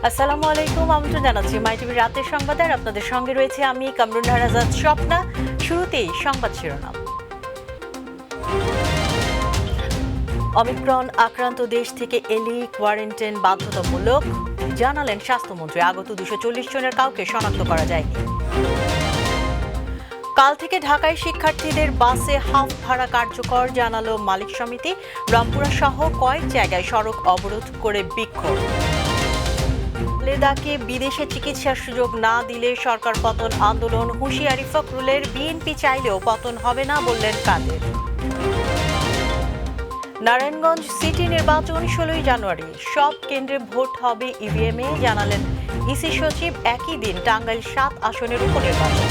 আসসালামু আলাইকুম, আমন্ত্রণ জানাচ্ছি মাই টিভির রাতের সংবাদে। আর আপনাদের সঙ্গে রয়েছে আমি কামরুন্নাহার আজাদ স্বপ্না। শুরুতেই সংবাদ শিরোনাম। অমিক্রন আক্রান্ত দেশ থেকে এলেই কোয়ারেন্টাইন বাধ্যতামূলক, জানালেন স্বাস্থ্যমন্ত্রী। আগত 240 জনের কাউকে শনাক্ত করা যায়নি। কাল থেকে ঢাকায় শিক্ষার্থীদের বাসে হাফ ভাড়া কার্যকর, জানালো মালিক সমিতি। রামপুরা সহ কয়েক জায়গায় সড়ক অবরোধ করে বিক্ষোভ। লেদাকে বিদেশে চিকিৎসার সুযোগ না দিলে সরকার পতন আন্দোলন, হুঁশিয়ারি ফখরুলের। বিএনপি চাইলেও পতন হবে না, বললেন কাদের। নারায়ণগঞ্জ সিটি নির্বাচন 16 জানুয়ারি, সব কেন্দ্রে ভোট হবে ইভিএমে, জানালেন ইসি সচিব। একই দিন টাঙ্গাইল 7 আসনের উপনির্বাচন।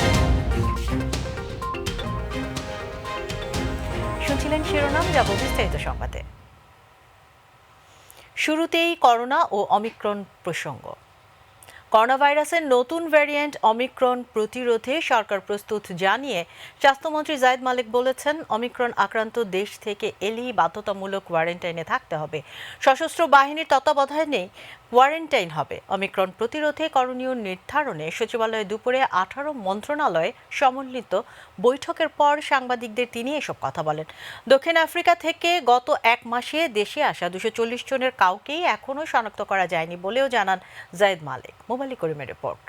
শুনছিলেন শিরোনাম, যাব বিস্তারিত সংবাদে। শুরুতেই করোনা ও অমিক্রন প্রসঙ্গ। করোনা ভাইরাসের নতুন ভ্যারিয়েন্ট অমিক্রন প্রতিরোধে সরকার প্রস্তুত জানিয়ে স্বাস্থ্যমন্ত্রী জায়েদ মালিক বলেছেন, অমিক্রন আক্রান্ত দেশ থেকে এলেই বাধ্যতামূলক কোয়ারেন্টাইনে থাকতে হবে। সশস্ত্র বাহিনীর তত্ত্বাবধানে কোয়ারেন্টাইন হবে। অমিক্রন প্রতিরোধে করণীয় নির্ধারণে সচিবালয়ে দুপুরে 18 মন্ত্রণালয়ে সমন্বিত বৈঠকের পর সাংবাদিকদের তিনি এসব কথা বলেন। দক্ষিণ আফ্রিকা থেকে গত এক মাসে দেশে আসা 240 জনের কাউকেই এখনও শনাক্ত করা যায়নি বলেও জানান জায়েদ মালিক। মোবাইল করিমের রিপোর্ট।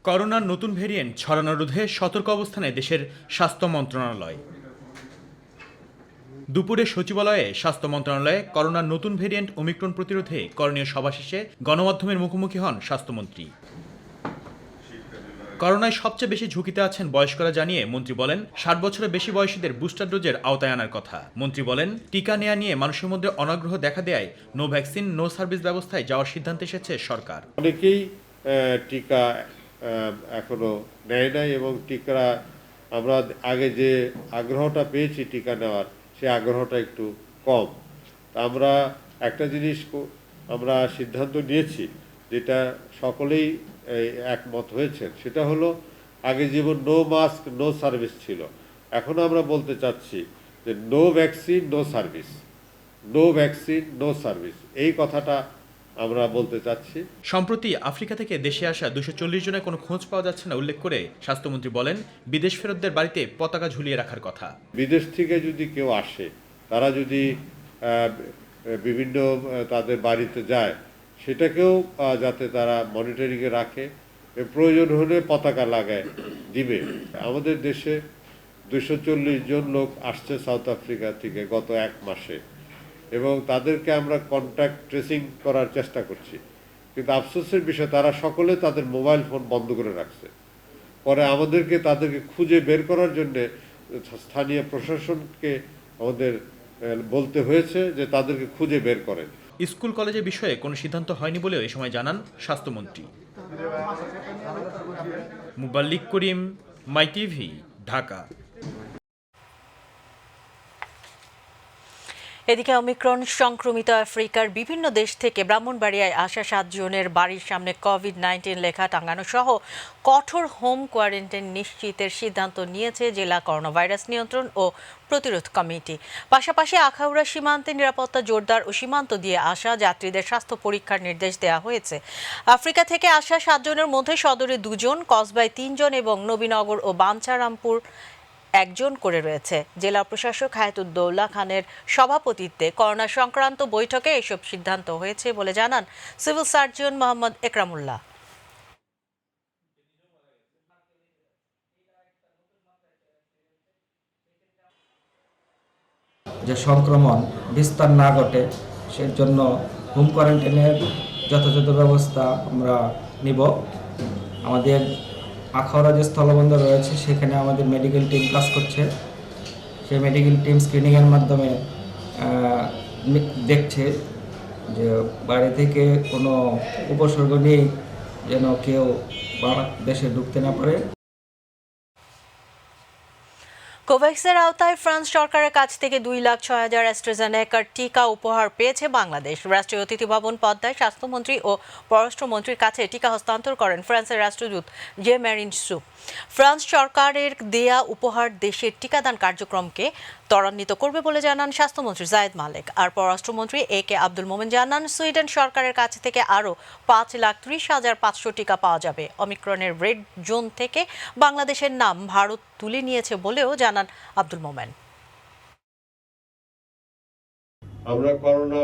করোনার নতুন ভেরিয়েন্ট ছড়ানো রোধে সতর্ক অবস্থানে দেশের স্বাস্থ্য মন্ত্রণালয়। দুপুরে সচিবালয়ে স্বাস্থ্য মন্ত্রণালয়ে করোনার নতুন ভেরিয়েন্ট ওমিক্রন প্রতিরোধে করণীয় সভা শেষে গণমাধ্যমের মুখোমুখি হন স্বাস্থ্যমন্ত্রী। করোনায় সবচেয়ে বেশি ঝুঁকিতে আছেন বয়স্করা, জানিয়ে মন্ত্রী বলেন 60 বছরের বেশি বয়সীদের বুস্টার ডোজের আওতায় আনার কথা। মন্ত্রী বলেন, টিকা নেওয়া নিয়ে মানুষের মধ্যে অনাগ্রহ দেখা দেয় নো ভ্যাকসিন নো সার্ভিস ব্যবস্থায় যাওয়ার সিদ্ধান্ত এসেছে সরকার। অনেকেই টিকা এখনো নেয় নাই এবং টিকা আমরা আগে যে আগ্রহটা পেয়েছি টিকা নেওয়ার, সেই আগ্রহটা একটু কম। আমরা একটা জিনিস আমরা সিদ্ধান্ত নিয়েছি, যেটা সকলেই একমত হয়েছেন, সেটা হলো আগে যেমন নো মাস্ক নো সার্ভিস ছিল, এখন আমরা বলতে চাচ্ছি যে no vaccine no service, no vaccine no service, এই কথাটা আমরা বলতে চাচ্ছি। সম্প্রতি আফ্রিকা থেকে দেশে আসা 240 জনের কোনো খোঁজ পাওয়া যাচ্ছে না উল্লেখ করে স্বাস্থ্যমন্ত্রী বলেন, বিদেশ ফেরতদের বাড়িতে পতাকা ঝুলিয়ে রাখার কথা। বিদেশ থেকে যদি কেউ আসে, তারা যদি বিভিন্ন তাদের বাড়িতে যায়, সেটাকেও যাতে তারা মনিটরিংয়ে রাখে, প্রয়োজন হলে পতাকা লাগায় দিবে। আমাদের দেশে 240 জন লোক আসছে সাউথ আফ্রিকা থেকে গত এক মাসে, এবং তাদেরকে আমরা কন্ট্যাক্ট ট্রেসিং করার চেষ্টা করছি। কিন্তু আফসোসের বিষয়, তারা সকলে তাদের মোবাইল ফোন বন্ধ করে রাখছে। পরে আমাদেরকে তাদেরকে খুঁজে বের করার জন্য স্থানীয় প্রশাসনকে আমাদের বলতে হয়েছে যে তাদেরকে খুঁজে বের করেন। স্কুল কলেজের বিষয়ে কোনো সিদ্ধান্ত হয়নি বলেও এ সময় জানান স্বাস্থ্যমন্ত্রী। মোবাইল করিম, মাই টিভি, ঢাকা। এদিকে অমিক্রন সংক্রমিত আফ্রিকার বিভিন্ন দেশ থেকে ব্রাহ্মণবাড়িয়ায় আসা 7 জনের বাড়ির সামনে কোভিড-19 লেখা টাঙানো সহ কঠোর হোম কোয়ারেন্টাইন নিশ্চিতের সিদ্ধান্ত নিয়েছে জেলা করোনা ভাইরাস নিয়ন্ত্রণ ও প্রতিরোধ কমিটি। পাশাপাশি আখাউড়া সীমান্তে নিরাপত্তা জোরদার ও সীমান্ত দিয়ে আসা যাত্রীদের স্বাস্থ্য পরীক্ষার নির্দেশ দেওয়া হয়েছে। আফ্রিকা থেকে আসা 7 জনের মধ্যে সদরে 2 জন, কসবায় 3 জন এবং নবীনগর ও বাঞ্ছারামপুর 1 জন করে রয়েছে। জেলা প্রশাসক হায়াতুদ্দৌলা খানের সভাপতিত্বে করোনা সংক্রান্ত বৈঠকে এসব সিদ্ধান্ত হয়েছে বলে জানান সিভিল সার্জন মোহাম্মদ একরামুল্লাহ। যে সংক্রমণ বিস্তার না ঘটে, সেজন্য হোম কোয়ারেন্টাইনের যথাযথ ব্যবস্থা আমরা নিব। আমাদের আখাউড়া যে স্থলবন্দর রয়েছে, সেখানে আমাদের মেডিকেল টিম কাজ করছে। সেই মেডিকেল টিম স্ক্রিনিংয়ের মাধ্যমে দেখছে যে বাইরে থেকে কোনো উপসর্গ নেই, যেন কেউ দেশে ঢুকতে না পারে। কোভ্যাক্সের আওতায় ফ্রান্স সরকারের কাছ থেকে 2,06,000 অ্যাস্ট্রাজেনেকার টিকা উপহার পেয়েছে বাংলাদেশ। রাষ্ট্রীয় অতিথি ভবন পদ্মায় স্বাস্থ্যমন্ত্রী ও পররাষ্ট্রমন্ত্রীর কাছে টিকা হস্তান্তর করেন ফ্রান্সের রাষ্ট্রদূত জে মেরিন সু। ফ্রান্স সরকারের দেয়া উপহার দেশের টিকাদান কার্যক্রমকে ত্বরান্বিত করবে বলে জানান স্বাস্থ্যমন্ত্রী জায়েদ মালেক। আর পররাষ্ট্রমন্ত্রী একে আব্দুল মোমেন জানান, সুইডেন সরকারের কাছ থেকে আরও 5,30,500 টিকা পাওয়া যাবে। অমিক্রনের রেড জোন থেকে বাংলাদেশের নাম ভারত তুলে নিয়েছে বলেও জানান আব্দুল মোমেন। আমরা করোনা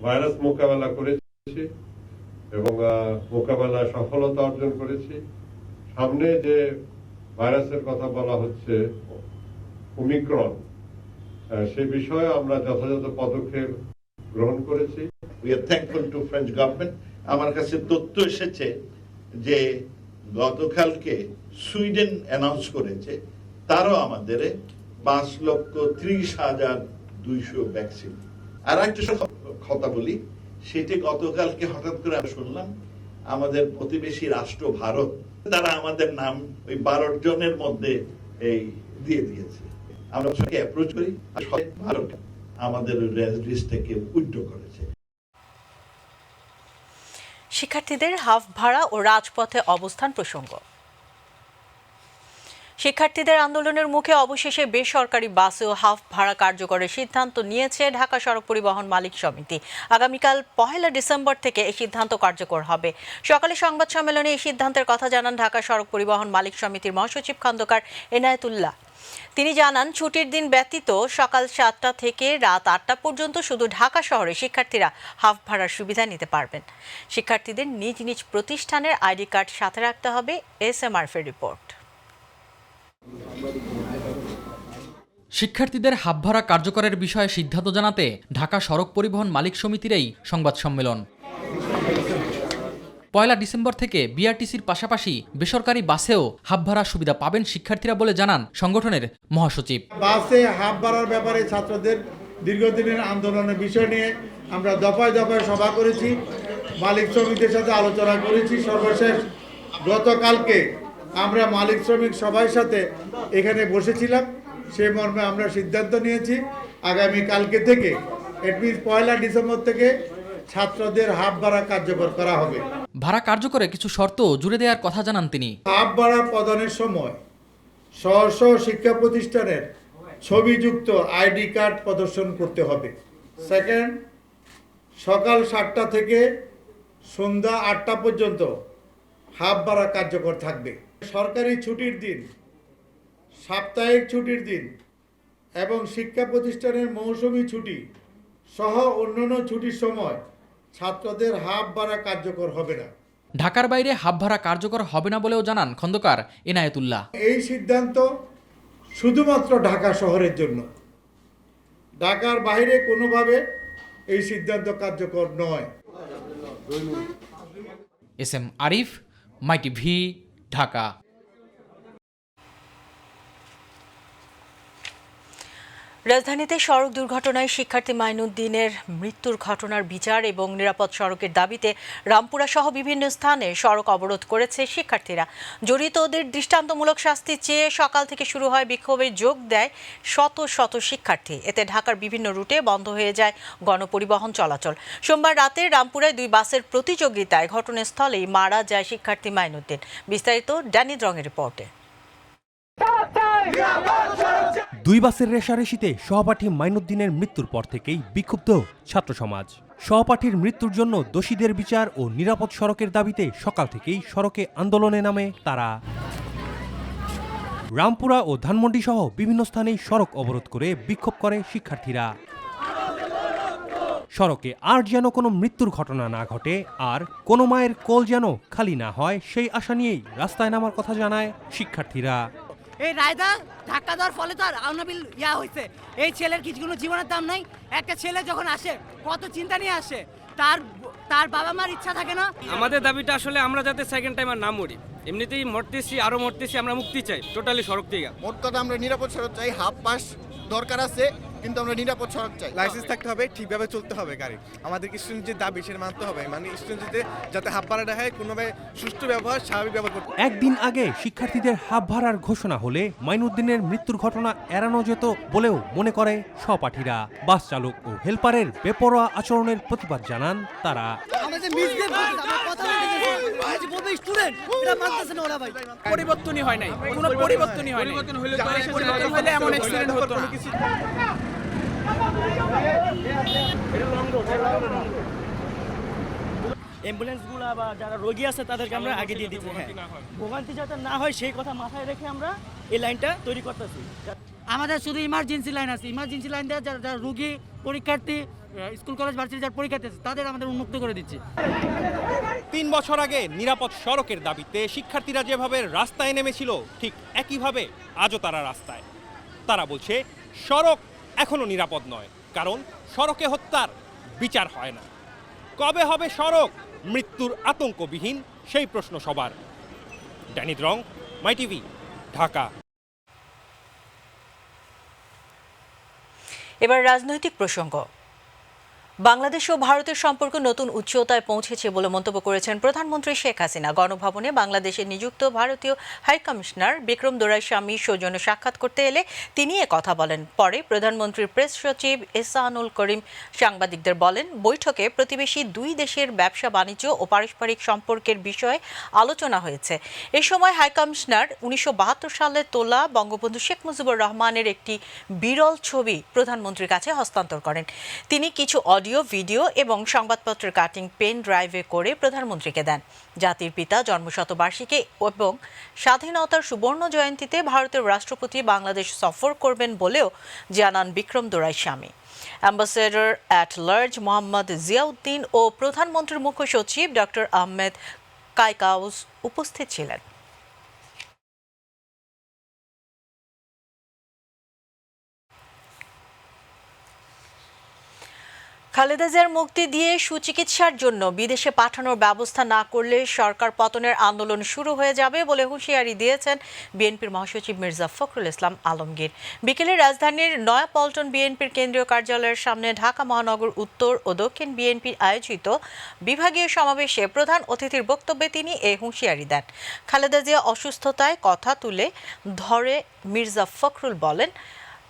ভাইরাস মোকাবেলা করেছি এবং মোকাবেলায় সফলতা অর্জন করেছি। সামনে যে ভাইরাসের কথা বলা হচ্ছে ওমিক্রন, সে বিষয়ে আমরা যথাযথ পদক্ষেপ গ্রহণ করেছি। We are thankful to French government. আমার কাছে তথ্য এসেছে যে গতকালকে সুইডেন অ্যানাউন্স করেছে তারও আমাদের 5,30,200 ভ্যাকসিন। আর একটা কথা বলি, সেটি গতকালকে হঠাৎ করে আমরা শুনলাম আমাদের প্রতিবেশী রাষ্ট্র ভারত, তারা আমাদের নাম ওই 12 জনের মধ্যে এই দিয়ে দিয়েছে। আমরা সবাইকে অ্যাপ্রোচ করি, ভারত আমাদের লিস্ট থেকে উইথড্র করেছে। শিক্ষার্থীদের হাফ ভাড়া ও রাজপথে অবস্থান প্রসঙ্গ। শিক্ষার্থীদের আন্দোলনের মুখে অবশেষে বেসরকারি বাসেও হাফ ভাড়া কার্যকরের সিদ্ধান্ত নিয়েছে ঢাকা সড়ক পরিবহন মালিক সমিতি। আগামীকাল 1 ডিসেম্বর থেকে এই সিদ্ধান্ত কার্যকর হবে। সকালে সংবাদ সম্মেলনে এই সিদ্ধান্তের কথা জানান ঢাকা সড়ক পরিবহন মালিক সমিতির মহাসচিব খন্দকার এনায়েতুল্লাহ। তিনি জানান, ছুটির দিন ব্যতীত সকাল 7টা থেকে রাত 8টা পর্যন্ত শুধু ঢাকা শহরে শিক্ষার্থীরা হাফ ভাড়ার সুবিধা নিতে পারবেন। শিক্ষার্থীদের নিজ নিজ প্রতিষ্ঠানের আইডি কার্ড সাথে রাখতে হবে। SMRF-এর রিপোর্ট। শিক্ষার্থীদের হাফ ভাড়া কার্যকরের বিষয়ে সিদ্ধান্ত জানাতে ঢাকা সড়ক পরিবহন মালিক সমিতির এই সংবাদ সম্মেলন। 1 ডিসেম্বর থেকে বিআরটিসির পাশাপাশি বেসরকারি বাসেও হাফ ভাড়া সুবিধা পাবেন শিক্ষার্থীরা বলে জানান সংগঠনের মহাসচিব। বাসে হাফ ভাড়ার ব্যাপারে ছাত্রদের দীর্ঘদিনের আন্দোলনের বিষয় নিয়ে আমরা দফায় দফায় সভা করেছি, মালিক শ্রমিকদের সাথে আলোচনা করেছি। সর্বশেষ গতকালকে আমরা মালিক শ্রমিক সবার সাথে এখানে বসেছিলাম। সেই মর্মে আমরা সিদ্ধান্ত নিয়েছি আগামী কালকে থেকে, ইট মিনস 1 ডিসেম্বর থেকে ছাত্রদের হাফ ভাড়া কার্যকর করা হবে। ভাড়া কার্যকরে কিছু শর্ত জুড়ে দেওয়ার কথা জানান তিনি। হাফ ভাড়া প্রদানের সময় স্ব শিক্ষা প্রতিষ্ঠানের ছবিযুক্ত আইডি কার্ড প্রদর্শন করতে হবে। সেকেন্ড, সকাল 7টা থেকে সন্ধ্যা 8টা পর্যন্ত হাফ ভাড়া কার্যকর থাকবে। সরকারি ছুটির দিন, সাপ্তাহিক ছুটির দিন এবং শিক্ষা প্রতিষ্ঠানের মৌসুমি ছুটি সহ অন্যান্য ছুটির সময় ছাত্রদের হাফ ভাড়া কার্যকর হবে না। ঢাকার বাইরে হাফ ভাড়া কার্যকর হবে না বলেও জানান খন্দকার এনায়েতুল্লাহ। এই সিদ্ধান্ত শুধুমাত্র ঢাকা শহরের জন্য, ঢাকার বাইরে কোনোভাবে এই সিদ্ধান্ত কার্যকর নয়। SM Arif, MyTV, Dhaka. রাজধানীতে সড়ক দুর্ঘটনায় শিক্ষার্থী মাইনুদ্দিনের মৃত্যুর ঘটনার বিচার এবং নিরাপদ সড়কের দাবিতে রামপুরা সহ বিভিন্ন স্থানে সড়ক অবরোধ করেছে শিক্ষার্থীরা। জড়িতদের দৃষ্টান্তমূলক শাস্তি চেয়ে সকাল থেকে শুরু হয় বিক্ষোভে যোগ দেয় শত শত শিক্ষার্থী। এতে ঢাকার বিভিন্ন রুটে বন্ধ হয়ে যায় গণপরিবহন চলাচল। সোমবার রাতে রামপুরায় 2 বাসের প্রতিযোগিতায় ঘটনাস্থলেই মারা যায় শিক্ষার্থী মাইনুদ্দিন। বিস্তারিত ড্যানি রঙের রিপোর্টে। 2 বাসের রেষারেষিতে সহপাঠী মাইনুদ্দিনের মৃত্যুর পর থেকেই বিক্ষুব্ধ ছাত্র সমাজ। সহপাঠীর মৃত্যুর জন্য দোষীদের বিচার ও নিরাপদ সড়কের দাবিতে সকাল থেকেই সড়কে আন্দোলনে নামে তারা। রামপুরা ও ধানমন্ডি সহ বিভিন্ন স্থানেই সড়ক অবরোধ করে বিক্ষোভ করে শিক্ষার্থীরা। সড়কে আর যেন কোনো মৃত্যুর ঘটনা না ঘটে, আর কোনো মায়ের কোল যেন খালি না হয়, সেই আশা নিয়েই রাস্তায় নামার কথা জানায় শিক্ষার্থীরা। এই রায়দা ধাক্কা দেওয়ার ফলে তো আর আউনাবিল হয়েছে। এই ছেলের কিছু কোনো জীবনের দাম নাই। একটা ছেলে যখন আসে কত চিন্তা নিয়ে আসে, তার বাবা মার ইচ্ছা থাকে না। আমাদের দাবিটা আসলে আমরা যাতে সেকেন্ড টাইম আর না মরি, এমনিতেই মরতেছি আরো মরতেছি, আমরা মুক্তি চাই টোটালি সড়ক থেকে। মোট কথা আমরা নিরাপদ সড়ক চাই। হাফ পাস দরকার আছে, কিন্তু আমরা নিরাপদ সড়ক চাই। লাইসেন্স থাকতে হবে, ঠিকভাবে চলতে হবে গাড়ি। আমাদের স্টুডেন্টের দাবি সেটা মানতে হবে, মানে স্টুডেন্টদের যাতে হাফ ভাড়াটা হয় কোনোভাবে সুষ্ঠু ব্যবহার, স্বাভাবিক ব্যবহার করতে। একদিন আগে শিক্ষার্থীদের হাফ ভাড়ার ঘোষণা হলে মাইনুদ্দিনের মৃত্যুর ঘটনা এড়ানো যেত বলেও মনে করে সহপাঠীরা। বাস চালক ও হেলপারের বেপরোয়া আচরণের প্রতিবাদ জানান তারা। বলেন, এটা মানতেছে না ওরা ভাই। পরিবর্তনই হয় নাই, কোনো পরিবর্তনই হয় নাই। পরিবর্তন হলে এমন অ্যাক্সিডেন্ট হতো না। অ্যাম্বুলেন্সগুলো বা যারা রোগী আছে তাদেরকে আমরা আগে দিয়ে দিচ্ছি। হ্যাঁ, ভোগান্তি যাতে না হয় সেই কথা মাথায় রেখে আমরা এই লাইনটা তৈরি করতেছি। আমাদের শুধু ইমার্জেন্সি লাইন আছে, ইমার্জেন্সি লাইন দিয়ে যারা রোগী, পরীক্ষার্থী, স্কুল কলেজ ভার্সিটি যারা পরীক্ষার্থী আছে তাদের আমাদের উন্মুক্ত করে দিচ্ছি। 3 বছর আগে নিরাপদ সড়কের দাবিতে শিক্ষার্থীরা যেভাবে রাস্তায় নেমেছিল, ঠিক একইভাবে আজও তারা রাস্তায়। তারা বলছে সড়ক এখনো নিরাপদ নয়, কারণ সড়কে হত্যার বিচার হয় না। কবে হবে সড়ক মৃত্যুর আতঙ্কবিহীন, সেই প্রশ্ন সবার। ড্যানি দ্রং, মাই টিভি, ঢাকা। এবার রাজনৈতিক প্রসঙ্গ। বাংলাদেশ ও ভারতের সম্পর্ক নতুন উচ্চতায় পৌঁছেছে বলে মন্তব্য করেছেন প্রধানমন্ত্রী শেখ হাসিনা। গণভবনে বাংলাদেশে নিযুক্ত ভারতীয় হাই কমিশনার বিক্রম দোরাইস্বামী সৌজন্য সাক্ষাৎ করতে এলে তিনি কথা বলেন। পরে প্রধানমন্ত্রীর প্রেস সচিব এহসানুল করিম সাংবাদিকদের বলেন, বৈঠকে প্রতিবেশী দুই দেশের ব্যবসা বাণিজ্য ও পারস্পরিক সম্পর্কের বিষয়ে আলোচনা হয়েছে। এ সময় হাই কমিশনার 1972 সালে তোলা বঙ্গবন্ধু শেখ মুজিবুর রহমানের একটি বিরল ছবি প্রধানমন্ত্রীর কাছে হস্তান্তর করেন। তিনি কিছু অডিও, ভিডিও এবং সংবাদপত্রের কাটিং পেন ড্রাইভে করে প্রধানমন্ত্রীকে দেন। জাতির পিতা জন্মশতবার্ষিকী এবং স্বাধীনতার সুবর্ণ জয়ন্তীতে ভারতের রাষ্ট্রপতি বাংলাদেশ সফর করবেন বলেও জানান Vikram Doraiswami. Ambassador at large Mohammad Ziauddin ও প্রধানমন্ত্রীর মুখ্য সচিব ডক্টর আহমেদ কায়কাউস উপস্থিত ছিলেন। খালেদা জিয়ার মুক্তি দিয়ে সুচিকিৎসার জন্য বিদেশে পাঠানোর ব্যবস্থা না করলে সরকার পতনের আন্দোলন শুরু হয়ে যাবে বলে হুঁশিয়ারি দিয়েছেন বিএনপির মহাসচিব মির্জা ফখরুল ইসলাম আলমগীর। বিকেলে রাজধানীর নয়াপল্টন বিএনপির কেন্দ্রীয় কার্যালয়ের সামনে ঢাকা মহানগর উত্তর ও দক্ষিণ বিএনপির আয়োজিত বিভাগীয় সমাবেশে প্রধান অতিথির বক্তব্যে তিনি এই হুঁশিয়ারি দেন। খালেদা জিয়া অসুস্থতায় কথা তুলে ধরে মির্জা ফখরুল বলেন,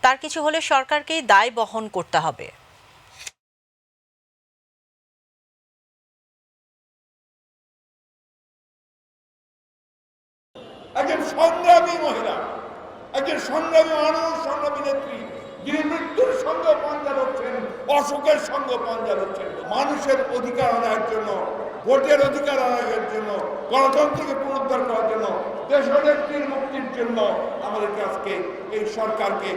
তার কিছু হলে সরকারকেই দায় বহন করতে হবে। একজন সংগ্রামী মহিলা, একজন সংগ্রামী মানুষ, সংগ্রামী নেত্রী, যিনি মৃত্যুর সঙ্গে পাঞ্জা লড়ছেন, অসুখের সঙ্গে পাঞ্জা লড়ছেন, মানুষের অধিকার আদায়ের জন্য, ভোটের অধিকার আদায়ের জন্য, গণতন্ত্রকে পুনরুদ্ধার করার জন্য, দেশনেত্রীর মুক্তির জন্য আমাদেরকে আজকে এই সরকারকে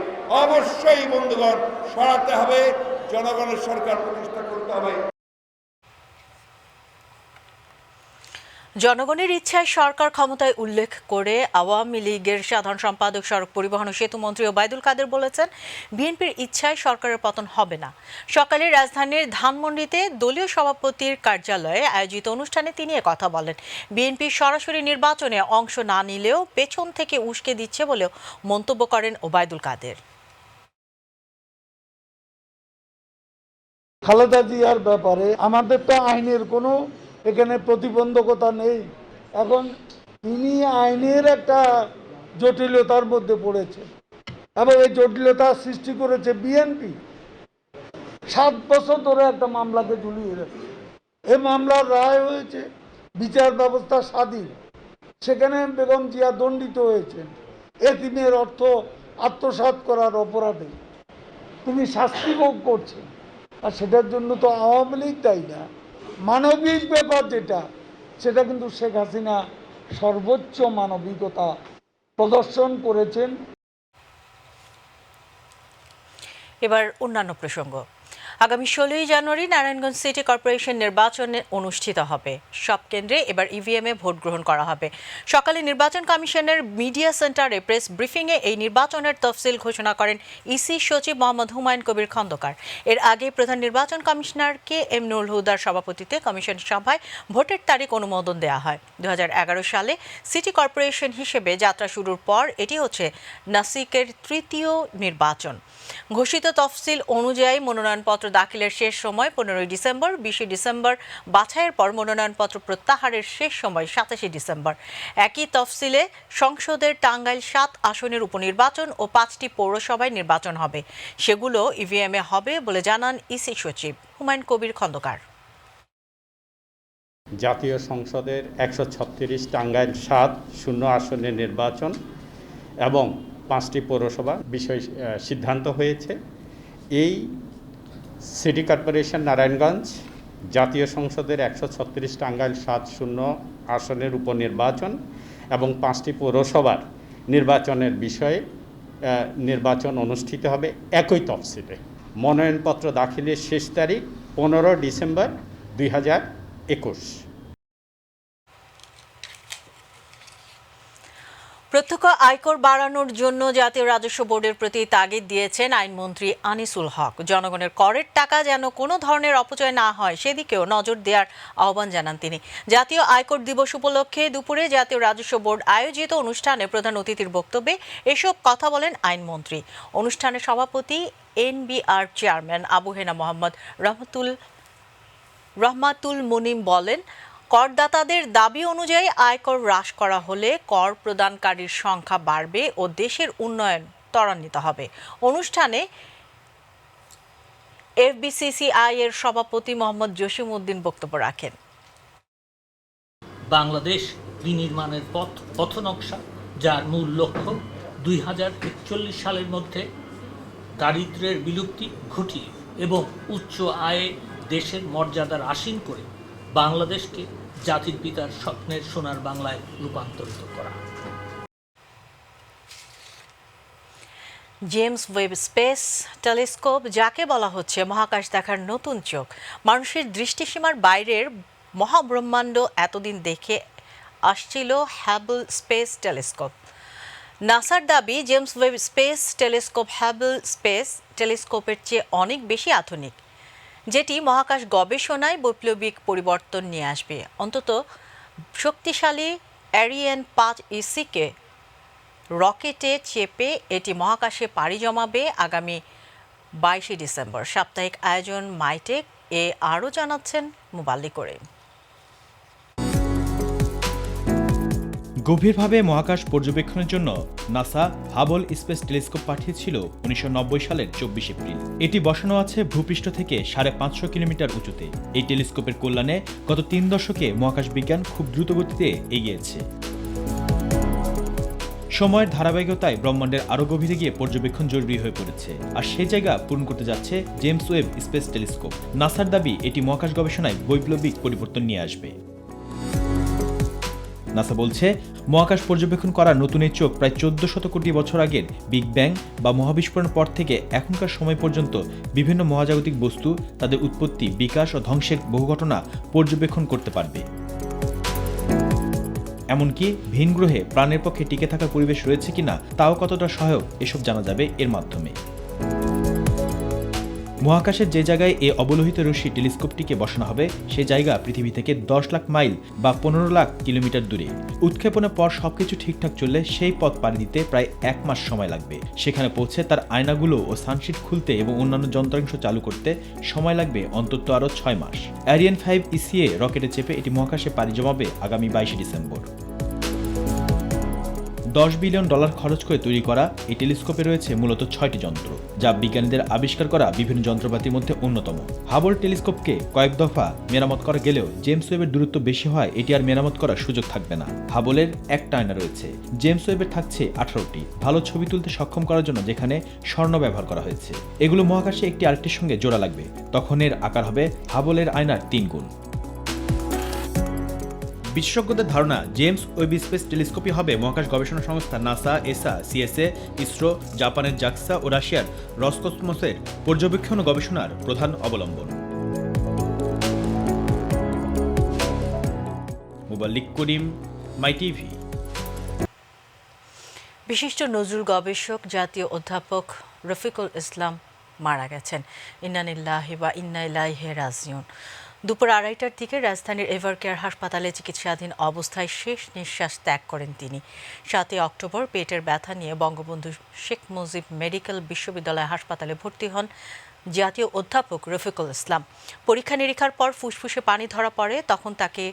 অবশ্যই বন্ধুগণ সরাতে হবে, জনগণের সরকার প্রতিষ্ঠা করতে হবে। জনগণের ইচ্ছায় সরকার ক্ষমতায় উল্লেখ করে আওয়ামী লীগের সাধারণ সম্পাদক, সড়ক পরিবহন ও সেতু মন্ত্রী ওবায়দুল কাদের বলেছেন, বিএনপির ইচ্ছায় সরকারের পতন হবে না। সকালে রাজধানীর ধানমন্ডিতে দলীয় সভাপতির কার্যালয়ে আয়োজিত অনুষ্ঠানে তিনি কথা বলেন। বিএনপি সরাসরি নির্বাচনে অংশ না নিলেও পেছন থেকে উস্কে দিচ্ছে বলেও মন্তব্য করেন ওবায়দুল কাদের। খালেদা জিয়ার ব্যাপারে আমাদের তো আইনের কোনো এখানে প্রতিবন্ধকতা নেই। এখন তিনি আইনের একটা জটিলতার মধ্যে পড়েছে এবং এই জটিলতা সৃষ্টি করেছে বিএনপি। 7 বছর ধরে একটা মামলাকে ঝুলিয়ে রেখেছে। এই মামলার রায় হয়েছে, বিচার ব্যবস্থা স্বাধীন, সেখানে বেগম জিয়া দণ্ডিত হয়েছেন এতিমের অর্থ আত্মসাৎ করার অপরাধে। তিনি শাস্তি ভোগ করছেন, আর সেটার জন্য তো আওয়ামী লীগ দায়ী না। মানবিক ব্যাপার যেটা, সেটা কিন্তু শেখ হাসিনা সর্বোচ্চ মানবিকতা প্রদর্শন করেছেন। এবার অন্যান্য প্রসঙ্গ। আগামী 16 জানুয়ারি নারায়ণগঞ্জ সিটি কর্পোরেশন নির্বাচন অনুষ্ঠিত হবে। সব কেন্দ্রে এবার ইভিএমে ভোট গ্রহণ করা হবে। সকালে নির্বাচন কমিশনের মিডিয়া সেন্টারে প্রেস ব্রিফিংয়ে এই নির্বাচনের তফসিল ঘোষণা করেন ইসি সচিব মোহাম্মদ হুমায়ুন কবির খন্দকার। এর আগে প্রধান নির্বাচন কমিশনার কে এম নুরুল হুদার সভাপতিত্বে কমিশন সভায় ভোটের তারিখ অনুমোদন দেওয়া হয়। 2011 সালে সিটি কর্পোরেশন হিসেবে যাত্রা শুরুর পর এটি হচ্ছে নাসিকের 3য় নির্বাচন। ঘোষিত তফসিল অনুযায়ী মনোনয়নপত্র দাখিলের শেষ সময় 15 ডিসেম্বর, 20 ডিসেম্বর বাছাইয়ের পর মনোনয়নপত্র প্রত্যাহারের শেষ সময় 27 ডিসেম্বর। একই তফসিলে সংসদের টাঙ্গাইল 7 আসনের উপনির্বাচন ও 5টি পৌরসভায় নির্বাচন হবে। সেগুলো ইভিএমে হবে বলে জানান ইসি সচিব হুমায়ুন কবির খন্দকার। জাতীয় সংসদের 136 টাঙ্গাইল 7 শূন্য আসনের নির্বাচন এবং 5টি পৌরসভা বিষয় সিদ্ধান্ত হয়েছে। এই সিটি কর্পোরেশন নারায়ণগঞ্জ জাতীয় সংসদের 136 টাঙ্গাইল 7 শূন্য আসনের উপনির্বাচন এবং 5টি পৌরসভার নির্বাচনের বিষয়ে নির্বাচন অনুষ্ঠিত হবে একই তফসিলে। মনোনয়নপত্র দাখিলের শেষ তারিখ 15 ডিসেম্বর 2021। প্রত্যক্ষ আয়কর বাড়ানোর জন্য জাতীয় রাজস্ব বোর্ডের প্রতি তাগিদ দিয়েছেন আইনমন্ত্রী আনিসুল হক। জনগণের করের টাকা যেন কোনো ধরনের অপচয় না হয় সেদিকেও নজর দেওয়ার আহ্বান জানান তিনি। জাতীয় আয়কর দিবস উপলক্ষে দুপুরে জাতীয় রাজস্ব বোর্ড আয়োজিত অনুষ্ঠানে প্রধান অতিথির বক্তব্যে এসব কথা বলেন আইনমন্ত্রী। অনুষ্ঠানে সভাপতি এনবিআর চেয়ারম্যান আবু হেনা মোহাম্মদ রহমাতুল মুনিম বলেন, করদাতাদের দাবি অনুযায়ী আয়কর হ্রাস করা হলে কর প্রদানকারীর সংখ্যা বাড়বে ও দেশের উন্নয়ন ত্বরান্বিত হবে। অনুষ্ঠানে এফবিসিসিআই এর সভাপতি মোহাম্মদ জসিম উদ্দিন বক্তব্য রাখেন। বাংলাদেশ বিনির্মাণের পথনকশা, যার মূল লক্ষ্য 2041 সালের মধ্যে দারিদ্র্যের বিলুপ্তি ঘটিয়ে এবং উচ্চ আয়ে দেশের মর্যাদার আসীন করে বাংলাদেশকে জাতির পিতার স্বপ্নের সোনার বাংলায় রূপান্তরিত করা। জেমস ওয়েব স্পেস টেলিস্কোপ, যাকে বলা হচ্ছে মহাকাশ দেখার নতুন চোখ, মানুষের দৃষ্টিসীমার বাইরের মহাব্রহ্মাণ্ড এতদিন দেখে আসছিল হাবল স্পেস টেলিস্কোপ। নাসার দাবি, James Webb space telescope Hubble space টেলিস্কোপের চেয়ে অনেক বেশি আধুনিক, যেটি মহাকাশ গবেষণায় বৈপ্লবিক পরিবর্তন নিয়ে আসবে। অন্তত শক্তিশালী অ্যারিয়ান 5 ইসিকে রকেটে চেপে এটি মহাকাশে পাড়ি জমাবে আগামী 22 ডিসেম্বর। সাপ্তাহিক আয়োজন মাইটেক এ আরও জানাচ্ছেন মুবাল্লি করিম। গভীরভাবে মহাকাশ পর্যবেক্ষণের জন্য নাসা হাবল স্পেস টেলিস্কোপ পাঠিয়েছিল 1990 সালের 24 এপ্রিল। এটি বসানো আছে ভূপৃষ্ঠ থেকে 550 কিলোমিটার উঁচুতে। এই টেলিস্কোপের কল্যাণে গত 3 দশকে মহাকাশ বিজ্ঞান খুব দ্রুত গতিতে এগিয়েছে। সময়ের ধারাবাহিকতায় ব্রহ্মাণ্ডের আরও গভীরে গিয়ে পর্যবেক্ষণ জরুরি হয়ে পড়েছে, আর সেই জায়গা পূরণ করতে যাচ্ছে জেমস ওয়েব স্পেস টেলিস্কোপ। নাসার দাবি, এটি মহাকাশ গবেষণায় বৈপ্লবিক পরিবর্তন নিয়ে আসবে। নাসা বলছে, মহাকাশ পর্যবেক্ষণ করা নতুন এই চোখ প্রায় 1400 কোটি বছর আগের বিগ ব্যাং বা মহাবিস্ফোরণের পর থেকে এখনকার সময় পর্যন্ত বিভিন্ন মহাজাগতিক বস্তু, তাদের উৎপত্তি, বিকাশ ও ধ্বংসের বহু ঘটনা পর্যবেক্ষণ করতে পারবে। এমনকি ভিন গ্রহে প্রাণের পক্ষে টিকে থাকার পরিবেশ রয়েছে কিনা তাও কতটা সহায়ক, এসব জানা যাবে এর মাধ্যমে। মহাকাশের যে জায়গায় এই অবলোহিত রশ্মি টেলিস্কোপটিকে বসানো হবে সেই জায়গা পৃথিবী থেকে 10 লাখ মাইল বা 15 লাখ কিলোমিটার দূরে। উৎক্ষেপণের পর সবকিছু ঠিকঠাক চললে সেই পথ পাড়ি দিতে প্রায় 1 মাস সময় লাগবে। সেখানে পৌঁছে তার আয়নাগুলো ও সানশিট খুলতে এবং অন্যান্য যন্ত্রাংশ চালু করতে সময় লাগবে অন্তত আরও 6 মাস। অ্যারিয়ান 5 ইসিএ রকেটে চেপে এটি মহাকাশে পাড়ি জমাবে আগামী 22 ডিসেম্বর। $10 বিলিয়ন খরচ করে তৈরি করা এই টেলিস্কোপে রয়েছে মূলত 6টি যন্ত্র, যা বিজ্ঞানীদের আবিষ্কার করা বিভিন্ন যন্ত্রপাতির মধ্যে অন্যতম। হাবল টেলিস্কোপকে কয়েক দফা মেরামত করা গেলেও জেমস ওয়েবের দূরত্ব বেশি হয় এটি আর মেরামত করার সুযোগ থাকবে না। হাবলের একটা আয়না রয়েছে, জেমস ওয়েবের থাকছে 18টি। ভালো ছবি তুলতে সক্ষম করার জন্য যেখানে স্বর্ণ ব্যবহার করা হয়েছে, এগুলো মহাকাশে একটি আরেকটির সঙ্গে জোড়া লাগবে, তখন এর আকার হবে হাবলের আয়নার 3 গুণ। বিশেষজ্ঞদের ধারণা, জেমস ওয়েব স্পেস টেলিস্কোপই হবে মহাকাশ গবেষণা সংস্থা নাসা, এসা, সিএসএ, ইসরো, জাপানের জাক্সা ও রাশিয়ার রসকসমসের পর্যবেক্ষণ ও গবেষণার প্রধান অবলম্বন। মুবাল্লিক করিম, মাই টিভি। বিশিষ্ট নজরুল গবেষক জাতীয় অধ্যাপক রফিকুল ইসলাম মারা গেছেন। ইন্না লিল্লাহি ওয়া ইন্না ইলাইহি রাজিউন। দুপুর 2:30টার দিকে রাজধানীর এভারকেয়ার হাসপাতালে চিকিৎসাধীন অবস্থায় শেষ নিঃশ্বাস ত্যাগ করেন তিনি। 7 অক্টোবর পেটের ব্যথা নিয়ে বঙ্গবন্ধু শেখ মুজিব মেডিকেল বিশ্ববিদ্যালয় হাসপাতালে ভর্তি হন জাতীয় অধ্যাপক রফিকুল ইসলাম। পরীক্ষা নিরীক্ষার পর ফুসফুসে পানি ধরা পড়ে, তখন তাকে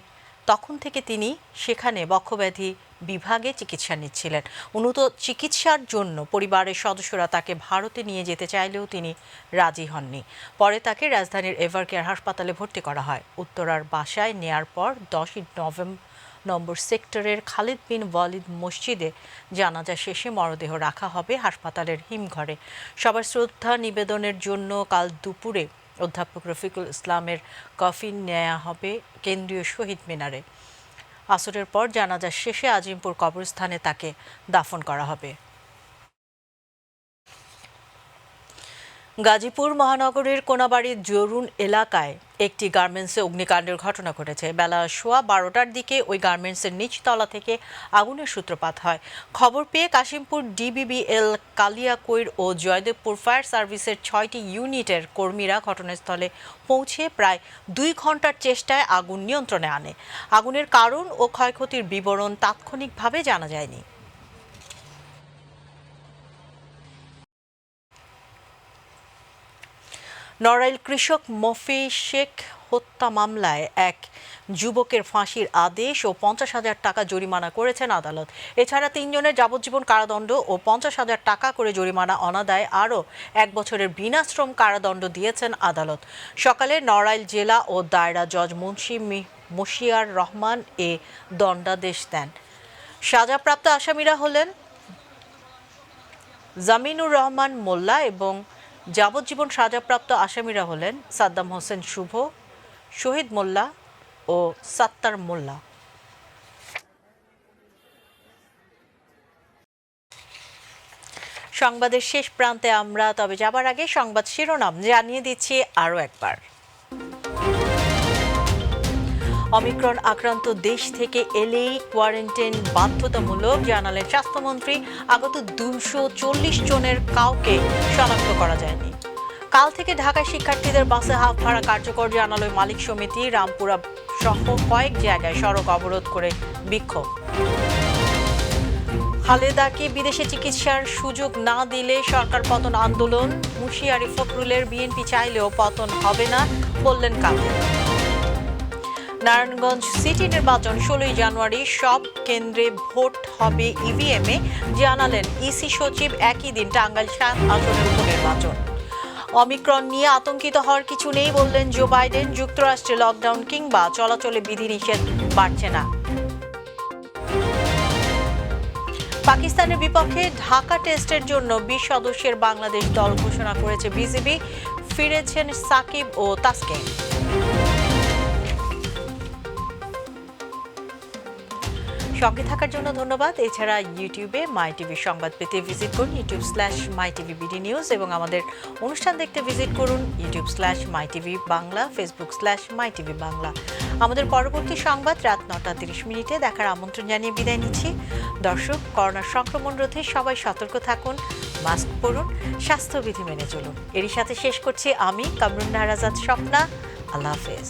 তখন থেকে তিনি সেখানে বক্ষব্যাধি বিভাগে চিকিৎসা নিচ্ছিলেন। উন্নত চিকিৎসার জন্য পরিবারের সদস্যরা তাকে ভারতে নিয়ে যেতে চাইলেও তিনি রাজি হননি। পরে তাকে রাজধানীর এভারকেয়ার হাসপাতালে ভর্তি করা হয়। উত্তরার বাসায় নেয়ার পর 10 নম্বর সেক্টরের খালিদ বিন ওয়ালিদ মসজিদে জানাজা শেষে মরদেহ রাখা হবে হাসপাতালের হিমঘরে। সবার শ্রদ্ধা নিবেদনের জন্য কাল দুপুরে অধ্যাপক রফিকুল ইসলামের কফিন নেওয়া হবে কেন্দ্রীয় শহীদ মিনারে। আসরের পর জানাজা শেষে আজিমপুর কবরস্থানে তাকে দাফন করা হবে। গাজীপুর মহানগরের কোনাবাড়ির জরুন এলাকায় একটি গার্মেন্টসে অগ্নিকাণ্ডের ঘটনা ঘটেছে। বেলা 12:15টার দিকে ওই গার্মেন্টসের নিচতলা থেকে আগুনের সূত্রপাত হয়। খবর পেয়ে কাশিমপুর ডিবিবিএল, কালিয়াকৈর ও জয়দেবপুর ফায়ার সার্ভিসের 6টি ইউনিটের কর্মীরা ঘটনাস্থলে পৌঁছে প্রায় 2 ঘন্টার চেষ্টায় আগুন নিয়ন্ত্রণে আনে। আগুনের কারণ ও ক্ষয়ক্ষতির বিবরণ তাৎক্ষণিকভাবে জানা যায়নি। নড়াইল কৃষক মফি শেখ হত্যা মামলায় এক যুবকের ফাঁসির আদেশ ও 50,000 টাকা জরিমানা করেছেন আদালত। এছাড়া 3 জনের যাবজ্জীবন কারাদণ্ড ও 50,000 টাকা করে জরিমানা অনাদায়ে আরও 1 বছরের বিনাশ্রম কারাদণ্ড দিয়েছেন আদালত। সকালে নড়াইল জেলা ও দায়রা জজ মুন্সি মশিয়ার রহমান এ দণ্ডাদেশ দেন। সাজাপ্রাপ্ত আসামিরা হলেন জামিনুর রহমান মোল্লা এবং যাবজ্জীবন সাজাপ্রাপ্ত আসামিরা হলেন সাদ্দাম হোসেন শুভ, শহীদ মোল্লা ও সাত্তার মোল্লা। সংবাদের শেষ প্রান্তে আমরা তবে যাবার আগে সংবাদ শিরোনাম জানিয়ে দিচ্ছি আরও একবার। অমিক্রন আক্রান্ত দেশ থেকে এলেই কোয়ারেন্টাইন বাধ্যতামূলক, জানালেন স্বাস্থ্যমন্ত্রী। আগত 240 জনের কাউকে শনাক্ত করা যায়নি। কাল থেকে ঢাকায় শিক্ষার্থীদের বাসে হাফ ভাড়া কার্যকর, জানালো মালিক সমিতি। রামপুরা সহ কয়েক জায়গায় সড়ক অবরোধ করে বিক্ষোভ। খালেদাকে বিদেশে চিকিৎসার সুযোগ না দিলে সরকার পতন আন্দোলন, হুঁশিয়ারি ফখরুলের। বিএনপি চাইলেও পতন হবে না বললেন কাদের। নারায়ণগঞ্জ সিটি নির্বাচন 16 জানুয়ারি, সব কেন্দ্রে ভোট হবে ইভিএমে, জানালেন ইসি সচিব। একই দিন টাঙ্গাইল 7 আসনের উপনির্বাচন। অমিক্রন নিয়ে আতঙ্কিত হওয়ার কিছু নেই বললেন জো বাইডেন। যুক্তরাষ্ট্রে লকডাউন কিংবা চলাচলে বিধিনিষেধ বাড়ছে না। পাকিস্তানের বিপক্ষে ঢাকা টেস্টের জন্য 20 সদস্যের বাংলাদেশ দল ঘোষণা করেছে বিসিবি। ফিরেছেন সাকিব ও তাসকিন। সঙ্গে থাকার জন্য ধন্যবাদ। এছাড়া ইউটিউবে মাই টিভি সংবাদ পেতে ভিজিট করুন youtube/mytvbd নিউজ এবং আমাদের অনুষ্ঠান দেখতে ভিজিট করুন youtube/mytv বাংলা, facebook/mytv বাংলা। আমাদের পরবর্তী সংবাদ রাত 9:30 দেখার আমন্ত্রণ জানিয়ে বিদায় নিচ্ছি। দর্শক, করোনা সংক্রমণ রোধে সবাই সতর্ক থাকুন, মাস্ক পরুন, স্বাস্থ্যবিধি মেনে চলুন। এরই সাথে শেষ করছি আমি কামরুন নাহার আজাদ স্বপ্না। আল্লাহ হাফেজ।